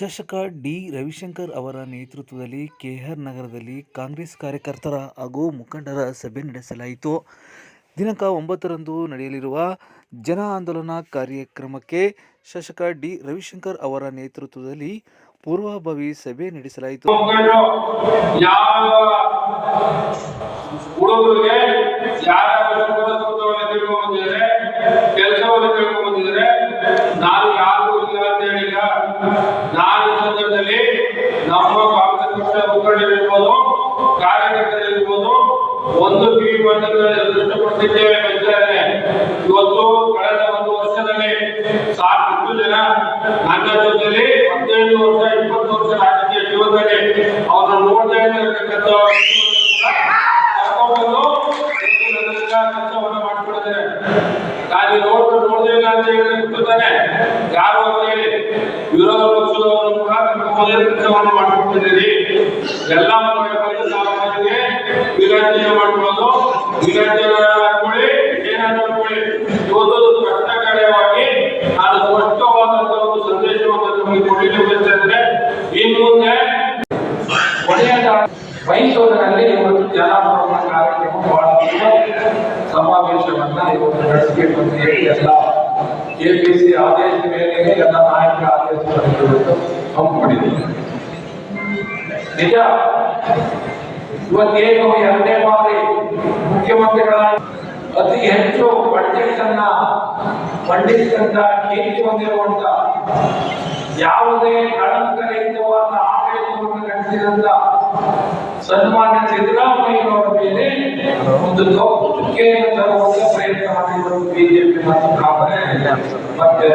ಶಾಸಕ ಡಿ. ರವಿಶಂಕರ್ ಅವರ ನೇತೃತ್ವದಲ್ಲಿ ಕೆಆರ್ ನಗರದಲ್ಲಿ ಕಾಂಗ್ರೆಸ್ ಕಾರ್ಯಕರ್ತರ ಹಾಗೂ ಮುಖಂಡರ ಸಭೆ ನಡೆಸಲಾಯಿತು. ದಿನಾಂಕ 9ರಂದು ನಡೆಯಲಿರುವ ಜನ ಆಂದೋಲನ ಕಾರ್ಯಕ್ರಮಕ್ಕೆ ಶಾಸಕ ಡಿ. ರವಿಶಂಕರ್ ಅವರ ನೇತೃತ್ವದಲ್ಲಿ ಪೂರ್ವಭಾವಿ ಸಭೆ ನಡೆಸಲಾಯಿತು. ನಮ್ಮ ಕಾಂಗ್ರೆಸ್ ಪಕ್ಷ ಮುಖಂಡರಿರ್ಬೋದು, ಕಾರ್ಯಕರ್ತರಿರ್ಬೋದು, ಒಂದು ಕಿವಿ ದೃಷ್ಟಪಡಿಸಿದ್ದೇವೆ. ಇವತ್ತು ಕಳೆದ ಒಂದು ವರ್ಷದಲ್ಲಿ ಸಾಕಷ್ಟು ಜನ ನನ್ನ ಜೊತೆಲಿ 15 ವರ್ಷ 20 ವರ್ಷ ರಾಜಕೀಯ ಜೀವನದಲ್ಲಿ ಅವರನ್ನು ನೋಡ್ತಾ ಇರ್ತಕ್ಕಂಥ ಕೆಲಸವನ್ನು ಮಾಡ್ಕೊಂಡಿದ್ದಾರೆ. ನಾನು ನೋಡದೇ ಇಲ್ಲ ಅಂತ ಹೇಳಿದ್ರೆ ಗೊತ್ತಾನೆ ಯಾರು ಅಂತ ಹೇಳಿ ವಿರೋಧ ಪಕ್ಷದವರು ಕೂಡ ಮೊದಲ ಕೆಲಸವನ್ನು ಮಾಡ್ಕೊಂಡಿದ್ದೀರಿ. ಎಲ್ಲ ಸಾಮಾನ್ಯರಿಗೆ ವಿರಾಜನೆ ಮಾಡ್ಕೊಳ್ಳೋದು, ವಿರಾಜನೆ ಮಾಡ್ಕೊಳ್ಳಿ, ಏನಾದ್ರು ಮಾಡ್ಕೊಳ್ಳಿ. ಇವತ್ತು ಕಷ್ಟ ಕಾರ್ಯವಾಗಿ ನಾನು ಸ್ಪಷ್ಟವಾದಂತಹ ಒಂದು ಸಂದೇಶವನ್ನು ನಮಗೆ ಕೊಡಲಿಕ್ಕೆ ಬಯಸಿದ್ರೆ, ಇನ್ನು ಮುಂದೆ ಕೊನೆಯದ ಮೈಸೂರಿನಲ್ಲಿ ಇವತ್ತು ಜನಾಂದೋಲನ ಕಾರ್ಯಕ್ರಮ ಬಹಳ ಸಮಾವೇಶವನ್ನ ಇವತ್ತು ನಡೆಸಬೇಕು ಅಂತ ಹೇಳಿ ಎಲ್ಲ ಕೆಪಿಸಿ ಆದೇಶ ಮೇರೆಗೆ ಎಲ್ಲ ನಾಯಕರ ಆದೇಶವನ್ನು ಹಮ್ಮಿಕೊಂಡಿದ್ದೀವಿ. ನಿಜ, ಇವತ್ತೇನು 2ನೇ ಬಾರಿ ಮುಖ್ಯಮಂತ್ರಿಗಳಾಗಿ ಅತಿ ಹೆಚ್ಚು ಬಡ್ಜೆಟ್ ಅನ್ನ ಮಂಡಿಸಿದಂತ ಕೀರ್ತಿ ಹೊಂದಿರುವಂತ, ಯಾವುದೇ ಕಳಂಕರಹಿತವಾದ ಆಡಳಿತವನ್ನು ನಡೆಸಿದಂತ ಸನ್ಮಾನ್ಯ ಸಿದ್ದರಾಮಯ್ಯನವರ ಮೇಲೆ ಒಂದು ಕಪ್ಪು ಚುಕ್ಕೆಯನ್ನು ತರುವಂತ ಪ್ರಯತ್ನ ಮಾಡಿರುವ ಬಿಜೆಪಿ ಮತ್ತು ಕಾಂಗ್ರೆಸ್ ಮತ್ತೆ